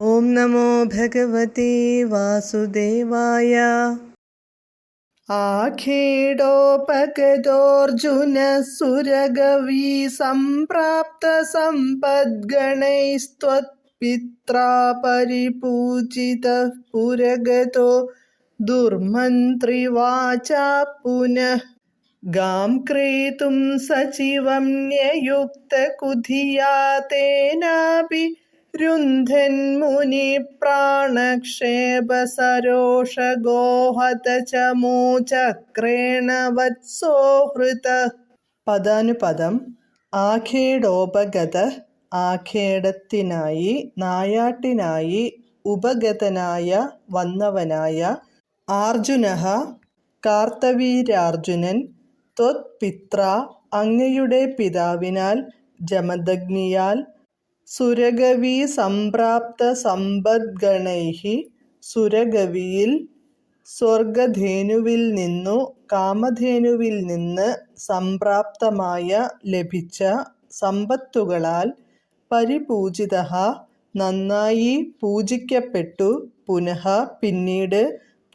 ഓം നമോ ഭഗവതേ വാസുദേവായ. ആഖേടോപഗതോർജുന സുരഗവീ സംപ്രാപ്ത സമ്പദ്ഗണൈസ്ത്വത്പിത്രാ പരിപൂജിതഃ പുരഗതോ ദുർമന്ത്രിവാചാ പുനഃ ഗാം ക്രേതും സചിവം ന്യയുക്തകുധിയാ തേനാപി രുന്ധൻ മുനി പ്രാണക്ഷേപസരോഷഗോഹത ചമോചക്രേണ വത്സോ ഹൃതഃ. പദാനുപദം. ആഖേടോപഗത ആഖേടത്തിനായി, നായാട്ടിനായി, ഉപഗതനായ വന്നവനായ, ആർജുനഃ കാർത്തവീര്യാർജുനൻ, ത്വത്പിത്രാ അങ്ങയുടെ പിതാവിനാൽ, ജമദഗ്നിയാൽ, സുരഗവീ സംപ്രാപ്ത സമ്പദ്ഗണൈഃ സുരഗവിയിൽ സ്വർഗധേനുവിൽ നിന്നു കാമധേനുവിൽ നിന്ന് സംപ്രാപ്തമായ ലഭിച്ച സമ്പത്തുകളാൽ പരിപൂജിതഃ നന്നായി പൂജിക്കപ്പെട്ടു, പുനഃ പിന്നീട്,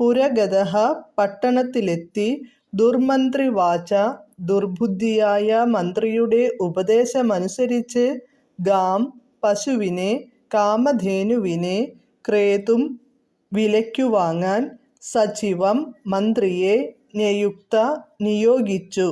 പുരഗതഃ പട്ടണത്തിലെത്തി, ദുർമന്ത്രിവാച ദുർബുദ്ധിയായ മന്ത്രിയുടെ ഉപദേശമനുസരിച്ച്, ഗാം പശുവിനെ, കാമധേനുവിനെ, ക്രേതും വിലയ്ക്കു വാങ്ങാൻ, സചിവം മന്ത്രിയെ, ന്യയുക്ത നിയോഗിച്ചു,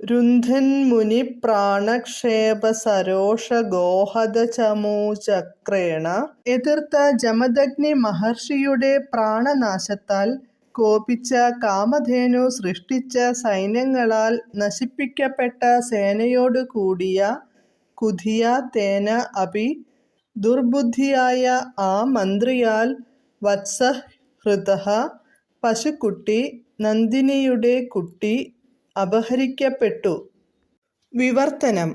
രുന്ധൻ മുനി പ്രാണക്ഷേപസരോഷഗോഹത ചമൂചക്രേണ എതിർത്ത ജമദഗ്നി മഹർഷിയുടെ പ്രാണനാശത്താൽ കോപിച്ച കാമധേനു സൃഷ്ടിച്ച സൈന്യങ്ങളാൽ നശിപ്പിക്കപ്പെട്ട സേനയോടു കൂടിയ കുധിയാ തേന അപി ദുർബുദ്ധിയായ ആ മന്ത്രിയാൽ വത്സഃ ഹൃതഃ പശുക്കുട്ടി, നന്ദിനിയുടെ കുട്ടി അപഹരിക്കപ്പെട്ടു. വിവർത്തനം.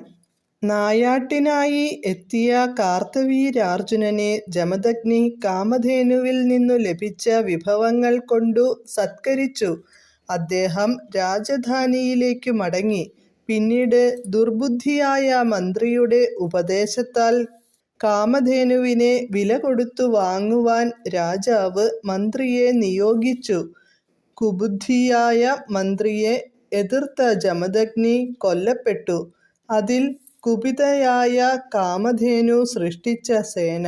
നായാട്ടിനായി എത്തിയ കാർത്തവീര്യാർജുനനെ ജമദഗ്നി കാമധേനുവിൽ നിന്നു ലഭിച്ച വിഭവങ്ങൾ കൊണ്ടു സത്കരിച്ചു. അദ്ദേഹം രാജധാനിയിലേക്കു മടങ്ങി. പിന്നീട് ദുർബുദ്ധിയായ മന്ത്രിയുടെ ഉപദേശത്താൽ കാമധേനുവിനെ വില കൊടുത്തു വാങ്ങുവാൻ രാജാവ് മന്ത്രിയെ നിയോഗിച്ചു. കുബുദ്ധിയായ മന്ത്രിയെ എതിർത്ത ജമദഗ്നി കൊല്ലപ്പെട്ടു. അതിൽ കുപിതയായ കാമധേനു സൃഷ്ടിച്ച സേന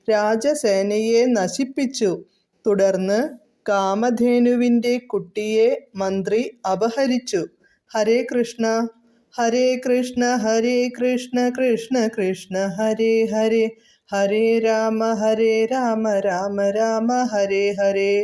രാജസേനയെ നശിപ്പിച്ചു. തുടർന്ന് കാമധേനുവിൻ്റെ കുട്ടിയെ മന്ത്രി അപഹരിച്ചു. ഹരേ കൃഷ്ണ ഹരേ കൃഷ്ണ ഹരേ കൃഷ്ണ കൃഷ്ണ കൃഷ്ണ ഹരേ ഹരേ, ഹരേ രാമ രാമ രാമ ഹരേ ഹരേ.